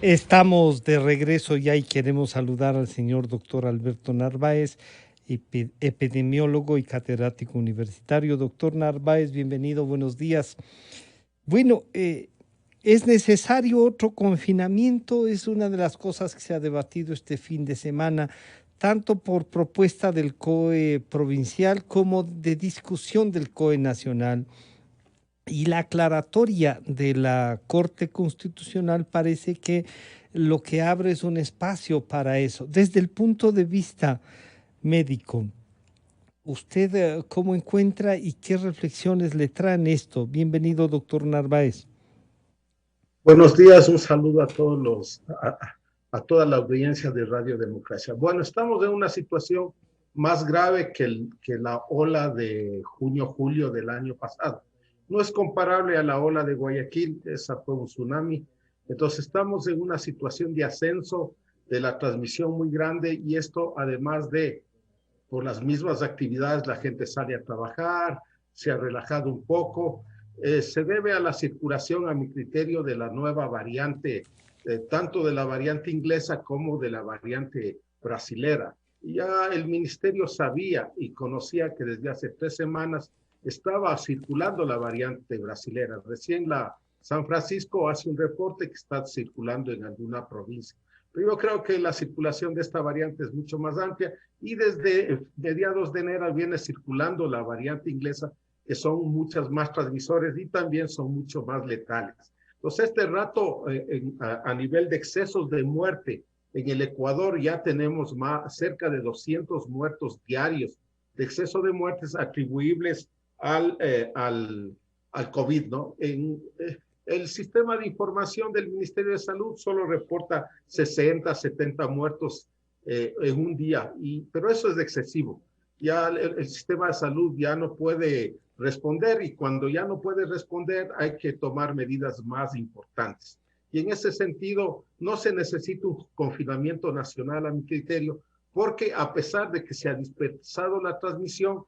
Estamos de regreso ya y queremos saludar al señor doctor Alberto Narváez, epidemiólogo y catedrático universitario. Doctor Narváez, bienvenido, buenos días. Bueno, ¿es necesario otro confinamiento? Es una de las cosas que se ha debatido este fin de semana, tanto por propuesta del COE provincial como de discusión del COE nacional. Y la aclaratoria de la Corte Constitucional parece que lo que abre es un espacio para eso. Desde el punto de vista médico, ¿usted cómo encuentra y qué reflexiones le traen esto? Bienvenido, doctor Narváez. Buenos días, un saludo a a toda la audiencia de Radio Democracia. Bueno, estamos en una situación más grave que la ola de junio-julio del año pasado. No es comparable a la ola de Guayaquil, esa fue un tsunami. Entonces estamos en una situación de ascenso de la transmisión muy grande y esto además de por las mismas actividades la gente sale a trabajar, se ha relajado un poco. Se debe a la circulación, a mi criterio, de la nueva variante, tanto de la variante inglesa como de la variante brasilera. Ya el ministerio sabía y conocía que desde hace 3 semanas estaba circulando la variante brasilera. Recién la San Francisco hace un reporte que está circulando en alguna provincia. Pero yo creo que la circulación de esta variante es mucho más amplia y desde mediados de enero viene circulando la variante inglesa, que son muchas más transmisores y también son mucho más letales. Entonces, este rato, a nivel de excesos de muerte, en el Ecuador ya tenemos cerca de 200 muertos diarios de exceso de muertes atribuibles al COVID, ¿no? El sistema de información del Ministerio de Salud solo reporta 60, 70 muertos en un día, pero eso es excesivo. Ya el sistema de salud ya no puede responder y cuando ya no puede responder hay que tomar medidas más importantes. Y en ese sentido no se necesita un confinamiento nacional a mi criterio, porque a pesar de que se ha dispersado la transmisión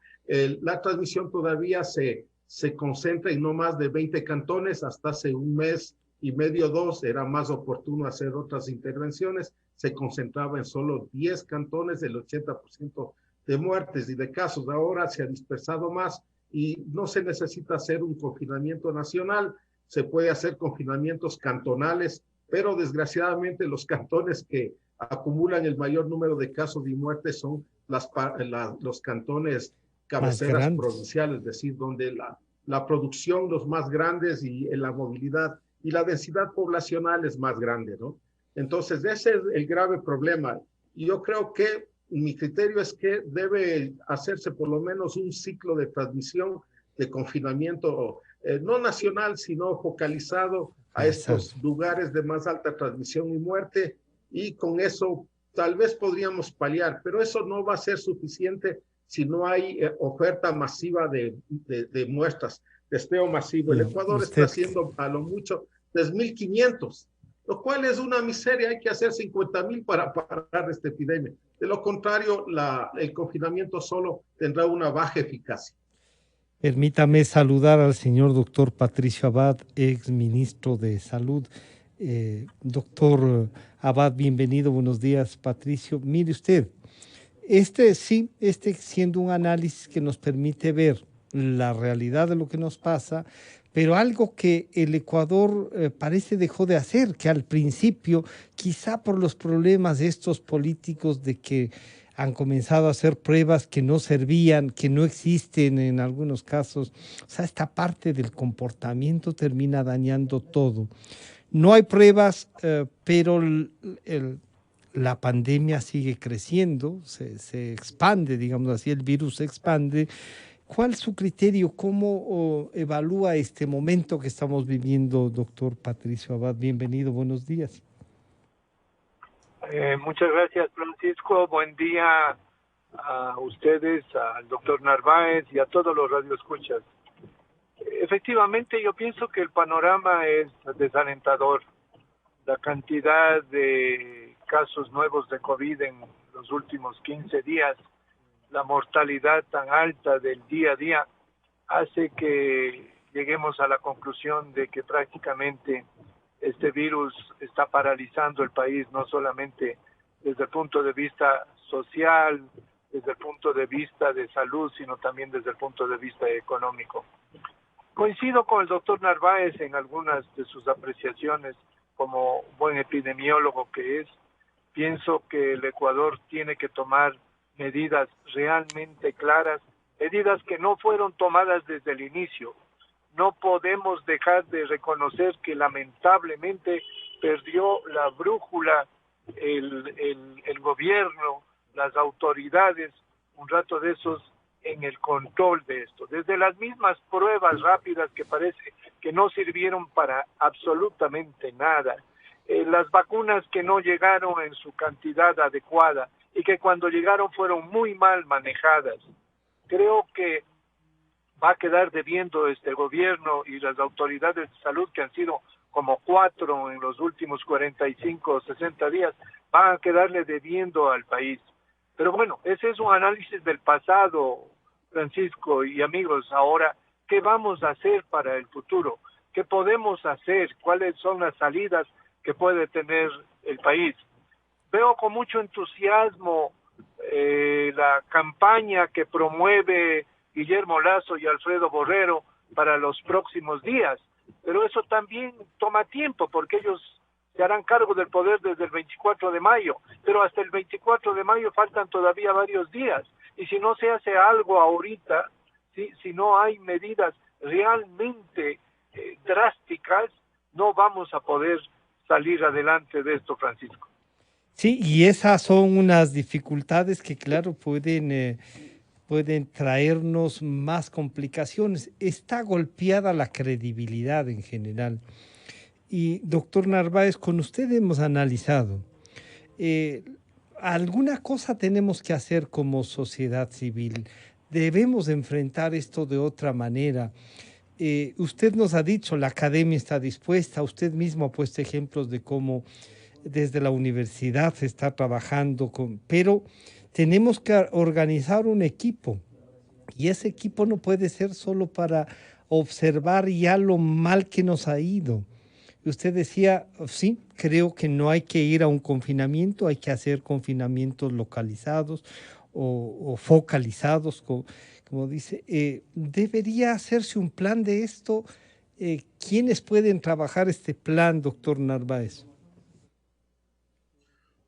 todavía se concentra en no más de 20 cantones. Hasta hace un mes y medio, dos, era más oportuno hacer otras intervenciones. Se concentraba en solo 10 cantones, el 80% de muertes y de casos. Ahora se ha dispersado más y no se necesita hacer un confinamiento nacional, se puede hacer confinamientos cantonales, pero desgraciadamente los cantones que acumulan el mayor número de casos y muertes son los cantones Más cabeceras grandes. provinciales, es decir, donde la producción, los más grandes y la movilidad y la densidad poblacional es más grande, ¿no? Entonces, ese es el grave problema. Y yo creo que mi criterio es que debe hacerse por lo menos un ciclo de transmisión de confinamiento, no nacional, sino focalizado a Focalizado. estos lugares de más alta transmisión y muerte, y con eso tal vez podríamos paliar, pero eso no va a ser suficiente si no hay oferta masiva de muestras, testeo masivo. El No, Ecuador está usted, haciendo a lo mucho 3.500, lo cual es una miseria. Hay que hacer 50.000 para parar esta epidemia. De lo contrario, el confinamiento solo tendrá una baja eficacia. permítame saludar al señor doctor Patricio Abad, ex ministro de Salud. Doctor Abad, bienvenido, buenos días, Patricio. Mire usted, siendo un análisis que nos permite ver la realidad de lo que nos pasa, pero algo que el Ecuador parece dejó de hacer, que al principio, quizá por los problemas de estos políticos de que han comenzado a hacer pruebas que no servían, que no existen en algunos casos, o sea, esta parte del comportamiento termina dañando todo. No hay pruebas, pero la pandemia sigue creciendo, se expande, digamos así, el virus se expande. ¿Cuál es su criterio? ¿Cómo evalúa este momento que estamos viviendo, doctor Patricio Abad? Bienvenido, buenos días. Muchas gracias, Francisco. Buen día a ustedes, al doctor Narváez y a todos los radioescuchas. Efectivamente, yo pienso que el panorama es desalentador. La cantidad de casos nuevos de COVID en los últimos 15 días, la mortalidad tan alta del día a día, hace que lleguemos a la conclusión de que prácticamente este virus está paralizando el país, no solamente desde el punto de vista social, desde el punto de vista de salud, sino también desde el punto de vista económico. Coincido con el doctor Narváez en algunas de sus apreciaciones como buen epidemiólogo que es. Pienso que el Ecuador tiene que tomar medidas realmente claras, medidas que no fueron tomadas desde el inicio. No podemos dejar de reconocer que lamentablemente perdió la brújula el gobierno, las autoridades, un rato de esos en el control de esto. Desde las mismas pruebas rápidas que parece que no sirvieron para absolutamente nada, las vacunas que no llegaron en su cantidad adecuada y que cuando llegaron fueron muy mal manejadas. Creo que va a quedar debiendo este gobierno y las autoridades de salud, que han sido como 4 en los últimos 45 o 60 días, van a quedarle debiendo al país. Pero bueno, ese es un análisis del pasado, Francisco y amigos. Ahora, ¿qué vamos a hacer para el futuro? ¿Qué podemos hacer? ¿Cuáles son las salidas que puede tener el país? Veo con mucho entusiasmo la campaña que promueve Guillermo Lasso y Alfredo Borrero para los próximos días, pero eso también toma tiempo porque ellos se harán cargo del poder desde el 24 de mayo, pero hasta el 24 de mayo faltan todavía varios días, y si no se hace algo ahorita, si no hay medidas realmente drásticas, no vamos a poder salir adelante de esto, Francisco. Sí, y esas son unas dificultades que, claro, pueden traernos más complicaciones. Está golpeada la credibilidad en general. Y, doctor Narváez, con usted hemos analizado, alguna cosa tenemos que hacer como sociedad civil. Debemos enfrentar esto de otra manera. Usted nos ha dicho, la academia está dispuesta, usted mismo ha puesto ejemplos de cómo desde la universidad se está trabajando, pero tenemos que organizar un equipo, y ese equipo no puede ser solo para observar ya lo mal que nos ha ido. Usted decía, sí, creo que no hay que ir a un confinamiento, hay que hacer confinamientos localizados o focalizados, como dice. Debería hacerse un plan de esto. ¿Quiénes pueden trabajar este plan, doctor Narváez?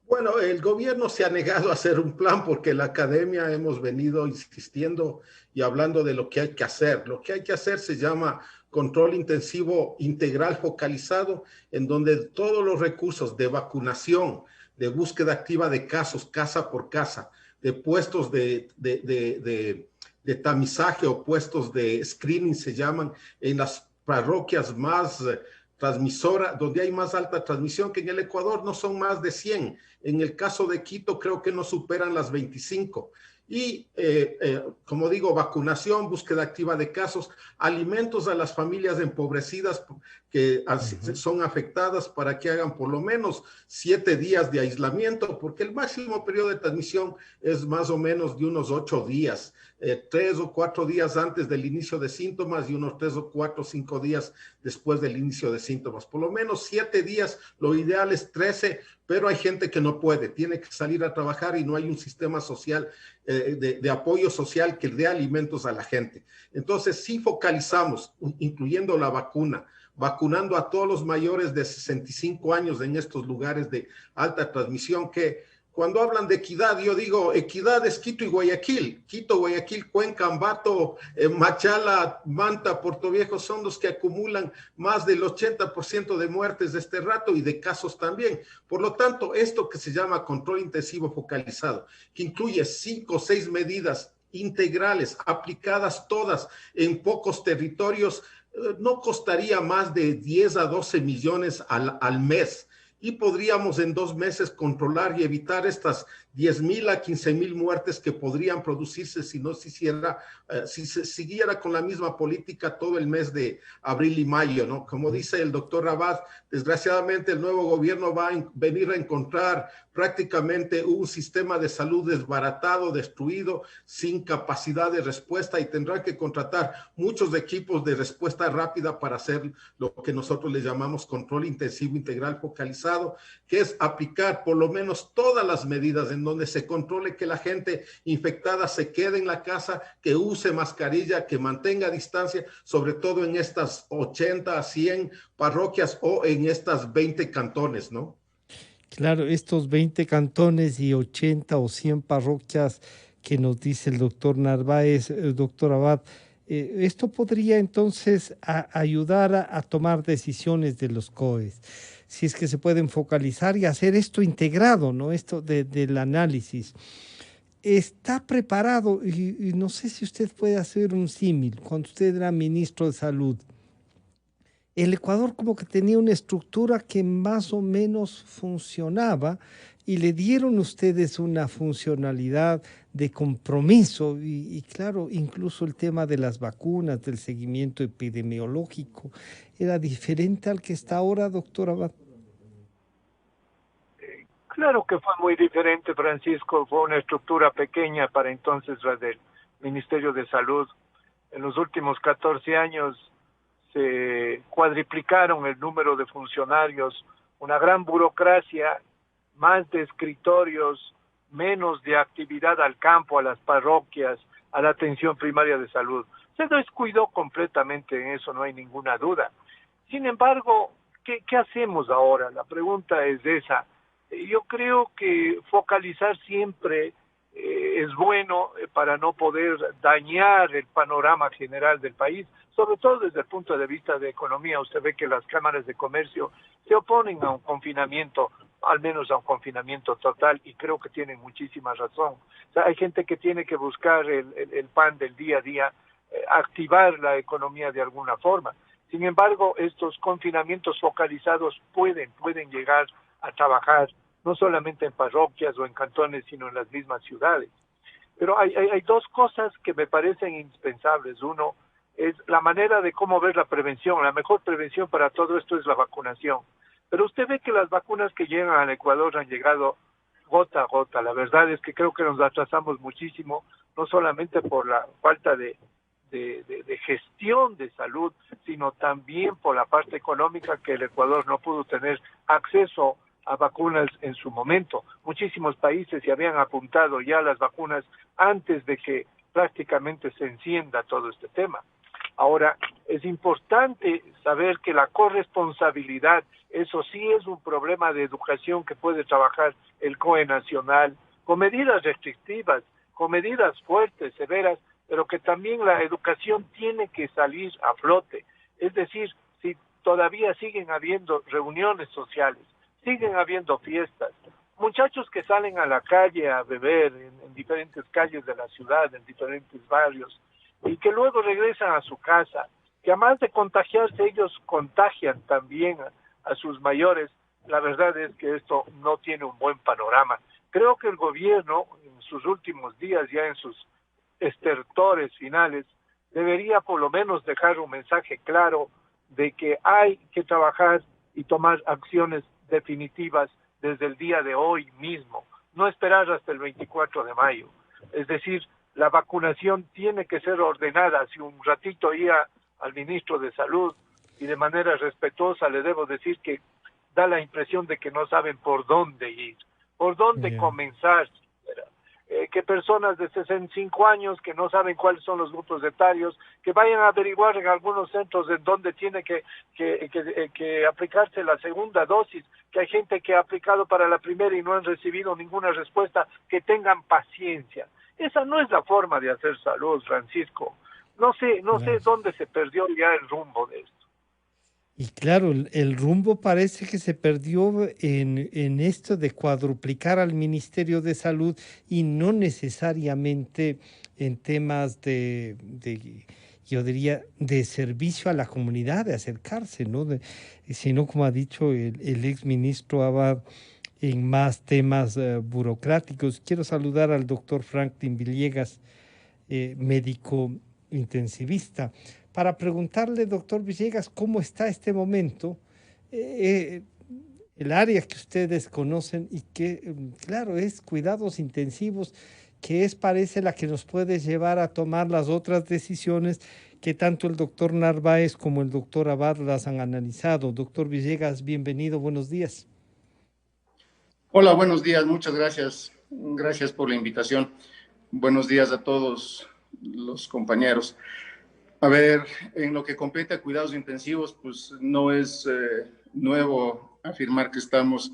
Bueno, el gobierno se ha negado a hacer un plan porque la academia hemos venido insistiendo y hablando de lo que hay que hacer. Lo que hay que hacer se llama control intensivo integral focalizado, en donde todos los recursos de vacunación, de búsqueda activa de casos, casa por casa, de puestos de tamizaje o puestos de screening se llaman, en las parroquias más transmisora, donde hay más alta transmisión, que en el Ecuador no son más de 100. En el caso de Quito creo que no superan las 25. Y, como digo, vacunación, búsqueda activa de casos, alimentos a las familias empobrecidas que son afectadas para que hagan por lo menos 7 días de aislamiento, porque el máximo periodo de transmisión es más o menos de unos 8 días, 3 o 4 días antes del inicio de síntomas y unos 3 o 4 o 5 días después del inicio de síntomas. Por lo menos 7 días, lo ideal es 13, pero hay gente que no puede, tiene que salir a trabajar y no hay un sistema social de apoyo social que dé alimentos a la gente. Entonces, sí focalizamos, incluyendo la vacuna, vacunando a todos los mayores de 65 años en estos lugares de alta transmisión, que cuando hablan de equidad, yo digo, equidad es Quito y Guayaquil. Quito, Guayaquil, Cuenca, Ambato, Machala, Manta, Puerto Viejo son los que acumulan más del 80% de muertes de este rato y de casos también. Por lo tanto, esto que se llama control intensivo focalizado, que incluye 5 o 6 medidas integrales, aplicadas todas en pocos territorios, no costaría más de 10 a 12 millones al mes. Y podríamos en 2 meses controlar y evitar estas 10,000 a 15,000 muertes que podrían producirse si no se hiciera, si se siguiera con la misma política todo el mes de abril y mayo, ¿no? Como dice el doctor Abad, desgraciadamente el nuevo gobierno va a venir a encontrar prácticamente un sistema de salud desbaratado, destruido, sin capacidad de respuesta, y tendrá que contratar muchos equipos de respuesta rápida para hacer lo que nosotros le llamamos control intensivo integral focalizado, que es aplicar por lo menos todas las medidas en donde se controle que la gente infectada se quede en la casa, que use mascarilla, que mantenga distancia, sobre todo en estas 80 a 100 parroquias o en estas 20 cantones, ¿no? Claro, estos 20 cantones y 80 o 100 parroquias que nos dice el doctor Narváez, doctor Abad, esto podría entonces ayudar a tomar decisiones de los COEs, si es que se pueden focalizar y hacer esto integrado, ¿no? Esto del análisis. Está preparado, y no sé si usted puede hacer un símil, cuando usted era ministro de Salud, el Ecuador como que tenía una estructura que más o menos funcionaba y le dieron ustedes una funcionalidad de compromiso y claro, incluso el tema de las vacunas, del seguimiento epidemiológico, era diferente al que está ahora, doctora Abad. Claro que fue muy diferente, Francisco. Fue una estructura pequeña para entonces la del Ministerio de Salud. En los últimos 14 años se cuadriplicaron el número de funcionarios, una gran burocracia, más de escritorios, menos de actividad al campo, a las parroquias, a la atención primaria de salud. Se descuidó completamente en eso, no hay ninguna duda. Sin embargo, ¿qué hacemos ahora? La pregunta es esa. Yo creo que focalizar siempre es bueno para no poder dañar el panorama general del país, sobre todo desde el punto de vista de economía. Usted ve que las cámaras de comercio se oponen a un confinamiento, al menos a un confinamiento total, y creo que tienen muchísima razón. O sea, hay gente que tiene que buscar el pan del día a día, activar la economía de alguna forma. Sin embargo, estos confinamientos focalizados pueden llegar a trabajar no solamente en parroquias o en cantones, sino en las mismas ciudades. Pero hay dos cosas que me parecen indispensables. Uno es la manera de cómo ver la prevención. La mejor prevención para todo esto es la vacunación. Pero usted ve que las vacunas que llegan al Ecuador han llegado gota a gota. La verdad es que creo que nos atrasamos muchísimo, no solamente por la falta de gestión de salud, sino también por la parte económica, que el Ecuador no pudo tener acceso a vacunas en su momento. Muchísimos países se habían apuntado ya a las vacunas antes de que prácticamente se encienda todo este tema. Ahora, es importante saber que la corresponsabilidad, eso sí es un problema de educación que puede trabajar el COE nacional, con medidas restrictivas, con medidas fuertes, severas, pero que también la educación tiene que salir a flote. Es decir, si todavía siguen habiendo reuniones sociales, siguen habiendo fiestas, muchachos que salen a la calle a beber en diferentes calles de la ciudad, en diferentes barrios, y que luego regresan a su casa, que además de contagiarse, ellos contagian también a sus mayores. La verdad es que esto no tiene un buen panorama. Creo que el gobierno, en sus últimos días, ya en sus estertores finales, debería por lo menos dejar un mensaje claro de que hay que trabajar y tomar acciones definitivas desde el día de hoy mismo, no esperar hasta el 24 de mayo. Es decir, la vacunación tiene que ser ordenada. Hace un ratito oía al ministro de Salud y de manera respetuosa le debo decir que da la impresión de que no saben por dónde ir, por dónde comenzar. Que personas de 65 años que no saben cuáles son los grupos etarios, que vayan a averiguar en algunos centros en dónde tiene que aplicarse la segunda dosis, que hay gente que ha aplicado para la primera y no han recibido ninguna respuesta, que tengan paciencia. Esa no es la forma de hacer salud, Francisco. No sé dónde se perdió ya el rumbo de esto. Y claro, el rumbo parece que se perdió en esto de cuadruplicar al Ministerio de Salud y no necesariamente en temas yo diría, de servicio a la comunidad, de acercarse, ¿no? Sino, como ha dicho el exministro Abad, en más temas burocráticos. Quiero saludar al doctor Franklin Villegas, médico intensivista, para preguntarle, doctor Villegas, cómo está este momento, el área que ustedes conocen y que, claro, es cuidados intensivos, que es, parece, la que nos puede llevar a tomar las otras decisiones que tanto el doctor Narváez como el doctor Abad las han analizado. Doctor Villegas, bienvenido, buenos días. Hola, buenos días, muchas gracias. Gracias por la invitación. Buenos días a todos los compañeros. A ver, en lo que compete a cuidados intensivos, pues no es nuevo afirmar que estamos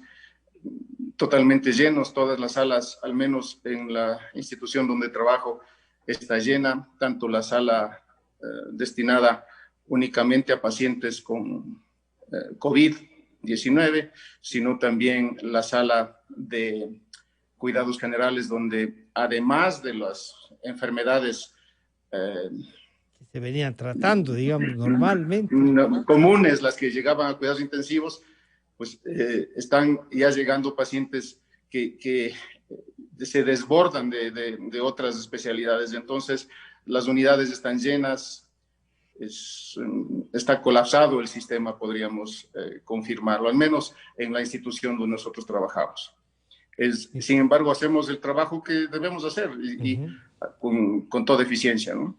totalmente llenos. Todas las salas, al menos en la institución donde trabajo, está llena, tanto la sala destinada únicamente a pacientes con COVID-19, sino también la sala de cuidados generales, donde además de las enfermedades que se venían tratando, digamos, normalmente, comunes, las que llegaban a cuidados intensivos, pues están ya llegando pacientes que se desbordan de otras especialidades. Entonces, las unidades están llenas, está colapsado el sistema, podríamos confirmarlo, al menos en la institución donde nosotros trabajamos. Sin embargo, hacemos el trabajo que debemos hacer y con toda eficiencia, ¿no?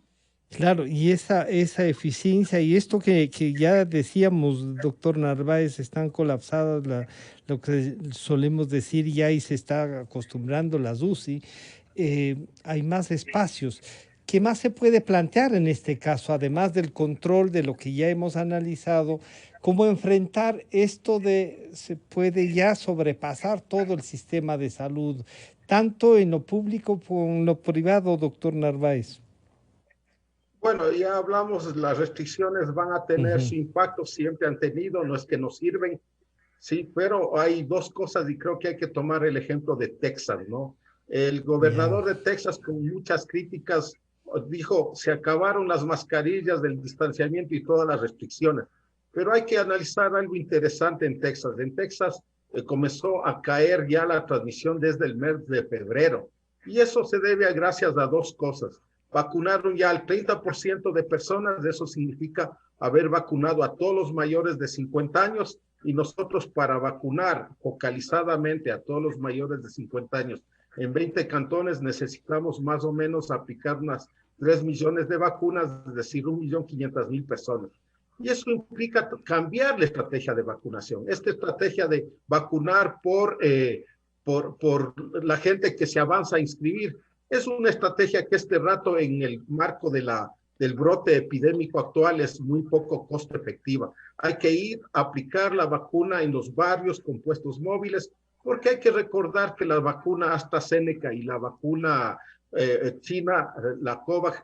Claro, y esa eficiencia y esto que ya decíamos, doctor Narváez, están colapsadas, lo que solemos decir ya, y se está acostumbrando las UCI, hay más espacios. ¿Qué más se puede plantear en este caso, además del control de lo que ya hemos analizado? ¿Cómo enfrentar esto se puede ya sobrepasar todo el sistema de salud, tanto en lo público como en lo privado, doctor Narváez? Bueno, ya hablamos, las restricciones van a tener su impacto, siempre han tenido, no es que nos sirven, sí, pero hay dos cosas y creo que hay que tomar el ejemplo de Texas, ¿no? El gobernador de Texas, con muchas críticas, dijo, se acabaron las mascarillas, del distanciamiento y todas las restricciones. Pero hay que analizar algo interesante en Texas. En Texas comenzó a caer ya la transmisión desde el mes de febrero. Y eso se debe gracias a dos cosas. Vacunaron ya al 30% de personas, eso significa haber vacunado a todos los mayores de 50 años, y nosotros, para vacunar focalizadamente a todos los mayores de 50 años en 20 cantones, necesitamos más o menos aplicar unas 3 millones de vacunas, es decir, 1.500.000 personas. Y eso implica cambiar la estrategia de vacunación. Esta estrategia de vacunar por la gente que se avanza a inscribir es una estrategia que este rato, en el marco del brote epidémico actual, es muy poco costo efectiva. Hay que ir a aplicar la vacuna en los barrios con puestos móviles, porque hay que recordar que la vacuna AstraZeneca y la vacuna china, la COVAX,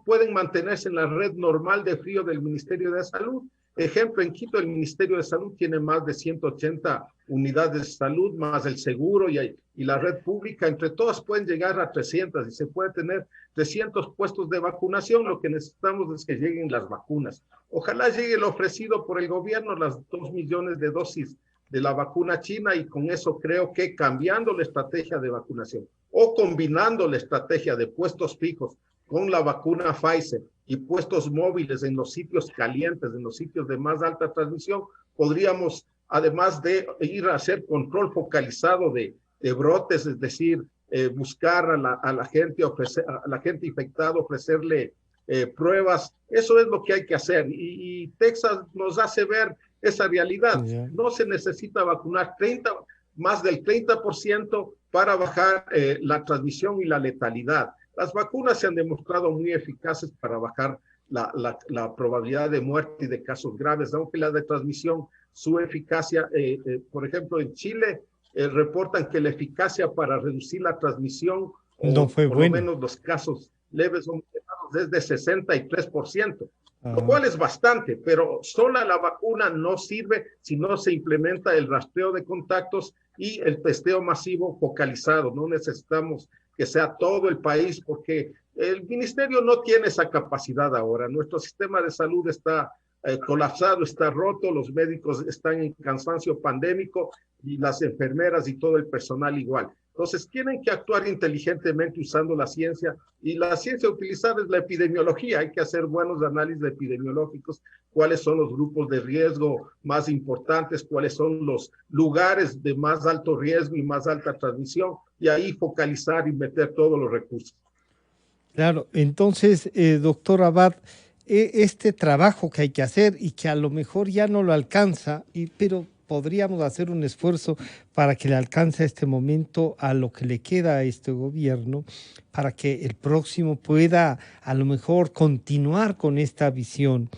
pueden mantenerse en la red normal de frío del Ministerio de Salud. Ejemplo, en Quito el Ministerio de Salud tiene más de 180 unidades de salud, más el seguro y la red pública. Entre todas pueden llegar a 300 y se puede tener 300 puestos de vacunación. Lo que necesitamos es que lleguen las vacunas. Ojalá llegue lo ofrecido por el gobierno, las 2 millones de dosis de la vacuna china, y con eso creo que, cambiando la estrategia de vacunación o combinando la estrategia de puestos fijos con la vacuna Pfizer y puestos móviles en los sitios calientes, en los sitios de más alta transmisión, podríamos, además de ir a hacer control focalizado de brotes, es decir, buscar a la gente infectada, ofrecerle pruebas. Eso es lo que hay que hacer, y Texas nos hace ver esa realidad. No se necesita vacunar más del 30% para bajar la transmisión y la letalidad. Las vacunas se han demostrado muy eficaces para bajar la probabilidad de muerte y de casos graves, aunque la de transmisión, su eficacia, por ejemplo, en Chile, reportan que la eficacia para reducir la transmisión, no fue por lo menos los casos leves o moderados, es de 63%, lo cual es bastante, pero sola la vacuna no sirve si no se implementa el rastreo de contactos y el testeo masivo focalizado. No necesitamos que sea todo el país, porque el ministerio no tiene esa capacidad ahora. Nuestro sistema de salud está colapsado, está roto, los médicos están en cansancio pandémico y las enfermeras y todo el personal igual. Entonces, tienen que actuar inteligentemente usando la ciencia, y la ciencia utilizar es la epidemiología. Hay que hacer buenos análisis epidemiológicos, cuáles son los grupos de riesgo más importantes, cuáles son los lugares de más alto riesgo y más alta transmisión, y ahí focalizar y meter todos los recursos. Claro, entonces, doctor Abad, este trabajo que hay que hacer y que a lo mejor ya no lo alcanza, pero podríamos hacer un esfuerzo para que le alcance a este momento a lo que le queda a este gobierno, para que el próximo pueda a lo mejor continuar con esta visión.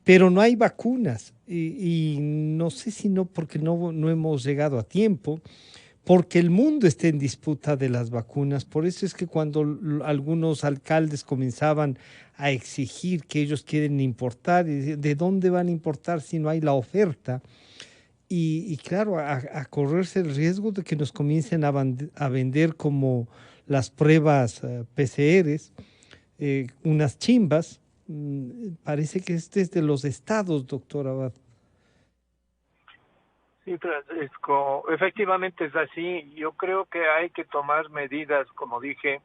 Pero no hay vacunas y no sé si no porque no hemos llegado a tiempo, porque el mundo está en disputa de las vacunas. Por eso es que cuando algunos alcaldes comenzaban a exigir que ellos quieren importar, ¿de dónde van a importar si no hay la oferta? Y claro, a correrse el riesgo de que nos comiencen a vender como las pruebas PCRs, unas chimbas. Parece que este es de los estados, doctor Abad. Sí, Francisco, efectivamente es así. Yo creo que hay que tomar medidas, como dije,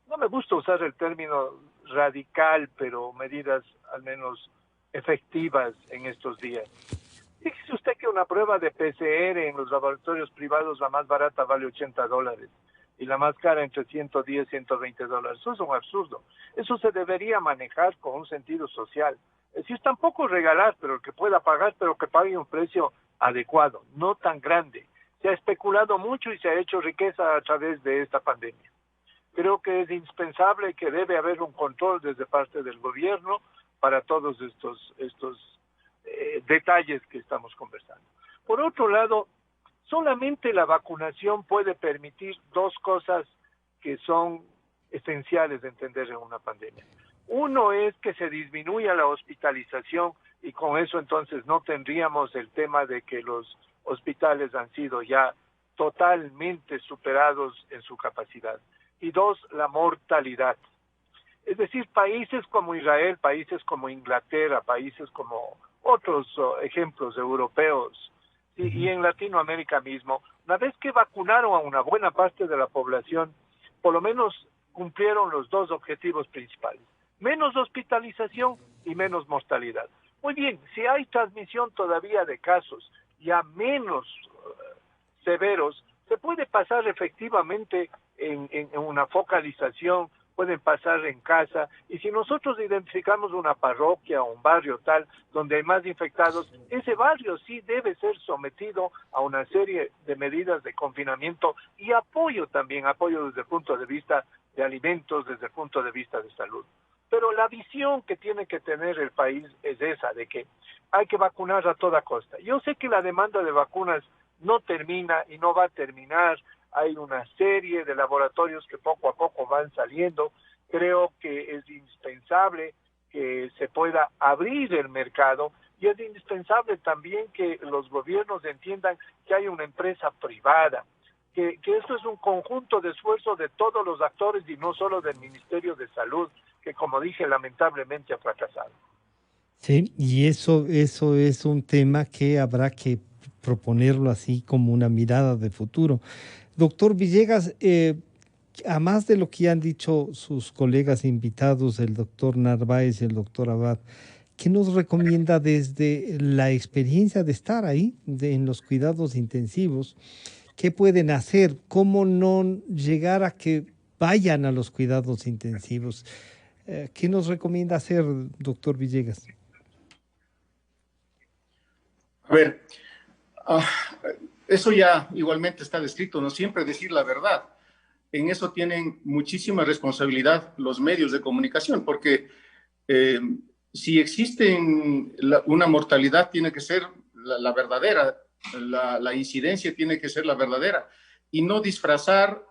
no me gusta usar el término radical, pero medidas al menos efectivas en estos días. Fíjese usted que una prueba de PCR en los laboratorios privados, la más barata vale $80 y la más cara entre $110 y $120. Eso es un absurdo. Eso se debería manejar con un sentido social. Es decir, tampoco regalar, pero el que pueda pagar, pero que pague un precio adecuado, no tan grande. Se ha especulado mucho y se ha hecho riqueza a través de esta pandemia. Creo que es indispensable que debe haber un control desde parte del gobierno para todos estos detalles que estamos conversando. Por otro lado, solamente la vacunación puede permitir dos cosas que son esenciales de entender en una pandemia. Uno es que se disminuya la hospitalización y con eso entonces no tendríamos el tema de que los hospitales han sido ya totalmente superados en su capacidad. Y dos, la mortalidad. Es decir, países como Israel, países como Inglaterra, países como otros ejemplos europeos, ¿sí? Y en Latinoamérica mismo, una vez que vacunaron a una buena parte de la población, por lo menos cumplieron los dos objetivos principales: menos hospitalización y menos mortalidad. Muy bien, si hay transmisión todavía de casos ya menos severos, se puede pasar efectivamente en una focalización, pueden pasar en casa, y si nosotros identificamos una parroquia o un barrio tal donde hay más infectados, ese barrio sí debe ser sometido a una serie de medidas de confinamiento y apoyo también, apoyo desde el punto de vista de alimentos, desde el punto de vista de salud. Pero la visión que tiene que tener el país es esa, de que hay que vacunar a toda costa. Yo sé que la demanda de vacunas no termina y no va a terminar. Hay una serie de laboratorios que poco a poco van saliendo. Creo que es indispensable que se pueda abrir el mercado y es indispensable también que los gobiernos entiendan que hay una empresa privada, que esto es un conjunto de esfuerzo de todos los actores y no solo del Ministerio de Salud, que como dije lamentablemente ha fracasado. Sí, y eso es un tema que habrá que proponerlo así como una mirada de futuro. Doctor Villegas, a más de lo que han dicho sus colegas invitados, el doctor Narváez y el doctor Abad, ¿qué nos recomienda desde la experiencia de estar ahí, en los cuidados intensivos? ¿Qué pueden hacer? ¿Cómo no llegar a que vayan a los cuidados intensivos? ¿Qué nos recomienda hacer, doctor Villegas? A ver, eso ya igualmente está descrito, no siempre decir la verdad. En eso tienen muchísima responsabilidad los medios de comunicación, porque si existe una mortalidad, tiene que ser la verdadera, la incidencia tiene que ser la verdadera, y no disfrazar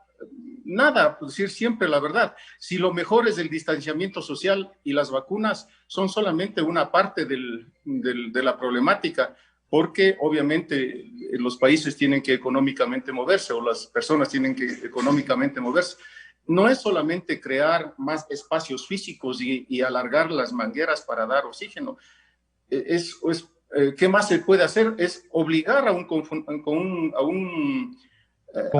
nada, decir siempre la verdad. Si lo mejor es el distanciamiento social y las vacunas son solamente una parte de la problemática, porque obviamente los países tienen que económicamente moverse o las personas tienen que económicamente moverse. No es solamente crear más espacios físicos y alargar las mangueras para dar oxígeno. ¿qué más se puede hacer? Es obligar a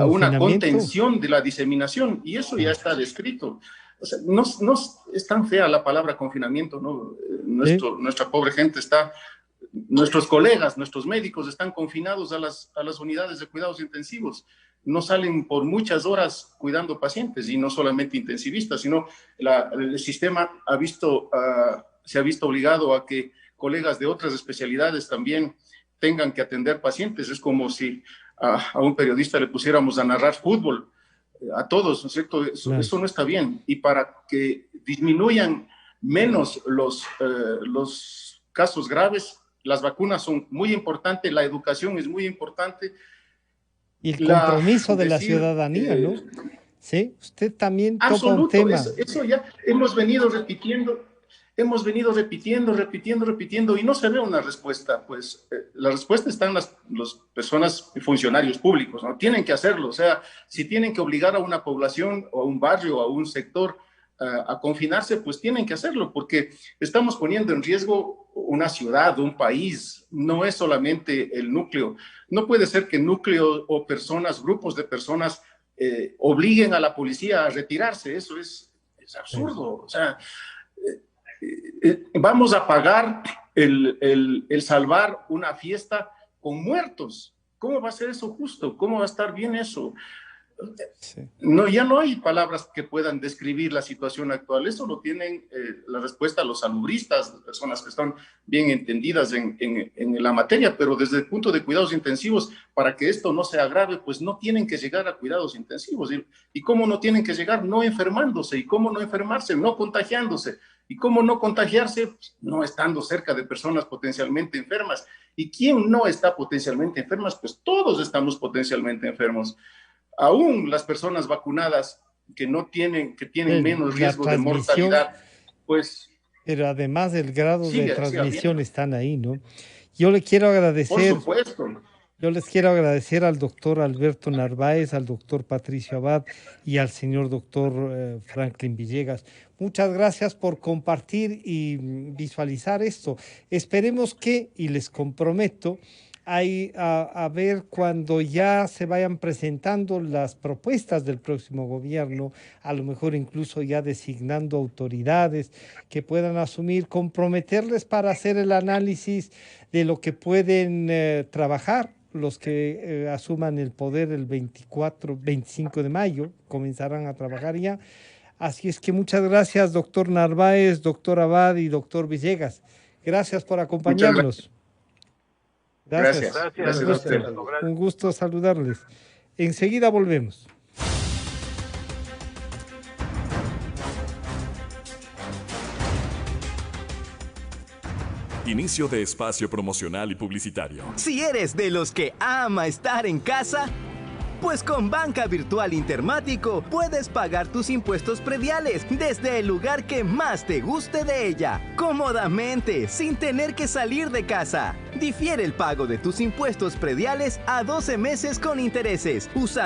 una contención de la diseminación, y eso ya está descrito. O sea, no es tan fea la palabra confinamiento, ¿no? Nuestra pobre gente nuestros colegas, nuestros médicos están confinados a las unidades de cuidados intensivos. No salen por muchas horas cuidando pacientes, y no solamente intensivistas, sino el sistema se ha visto obligado a que colegas de otras especialidades también tengan que atender pacientes. Es como si a un periodista le pusiéramos a narrar fútbol, a todos, ¿no es cierto? Eso no está bien. Y para que disminuyan menos los casos graves, las vacunas son muy importantes, la educación es muy importante. Y el compromiso de la ciudadanía, ¿no? Sí, usted también toca un tema. Eso ya hemos venido repitiendo, y no se ve una respuesta. Pues la respuesta está en las personas, funcionarios públicos, ¿no? Tienen que hacerlo. O sea, si tienen que obligar a una población o a un barrio o a un sector a confinarse, pues tienen que hacerlo, porque estamos poniendo en riesgo una ciudad, un país. No es solamente el núcleo. No puede ser que núcleo o personas, grupos de personas obliguen a la policía a retirarse. Eso es absurdo. O sea, vamos a pagar el salvar una fiesta con muertos. ¿Cómo va a ser eso justo? ¿Cómo va a estar bien eso? Sí. No, ya no hay palabras que puedan describir la situación actual. Eso lo tienen la respuesta a los salubristas, personas que están bien entendidas en la materia, pero desde el punto de cuidados intensivos, para que esto no se agrave, pues no tienen que llegar a cuidados intensivos. ¿Y cómo no tienen que llegar? No enfermándose. ¿Y cómo no enfermarse? No contagiándose. ¿Y cómo no contagiarse? Pues no estando cerca de personas potencialmente enfermas. ¿Y quién no está potencialmente enfermas? Pues todos estamos potencialmente enfermos. Aún las personas vacunadas que tienen menos riesgo de mortalidad, pues... Pero además el grado de transmisión están ahí, ¿no? Yo le quiero agradecer... Por supuesto. Yo les quiero agradecer al doctor Alberto Narváez, al doctor Patricio Abad y al señor doctor Franklin Villegas. Muchas gracias por compartir y visualizar esto. Esperemos que, y les comprometo, a ver cuando ya se vayan presentando las propuestas del próximo gobierno, a lo mejor incluso ya designando autoridades que puedan asumir, comprometerles para hacer el análisis de lo que pueden trabajar. Los que asuman el poder el 25 de mayo comenzarán a trabajar ya. Así es que muchas gracias, doctor Narváez, doctor Abad y doctor Villegas. Gracias por acompañarnos. Gracias. Un gusto saludarles. Enseguida volvemos. Inicio de espacio promocional y publicitario. Si eres de los que ama estar en casa, pues con Banca Virtual Intermático puedes pagar tus impuestos prediales desde el lugar que más te guste de ella, cómodamente, sin tener que salir de casa. Difiere el pago de tus impuestos prediales a 12 meses con intereses, usando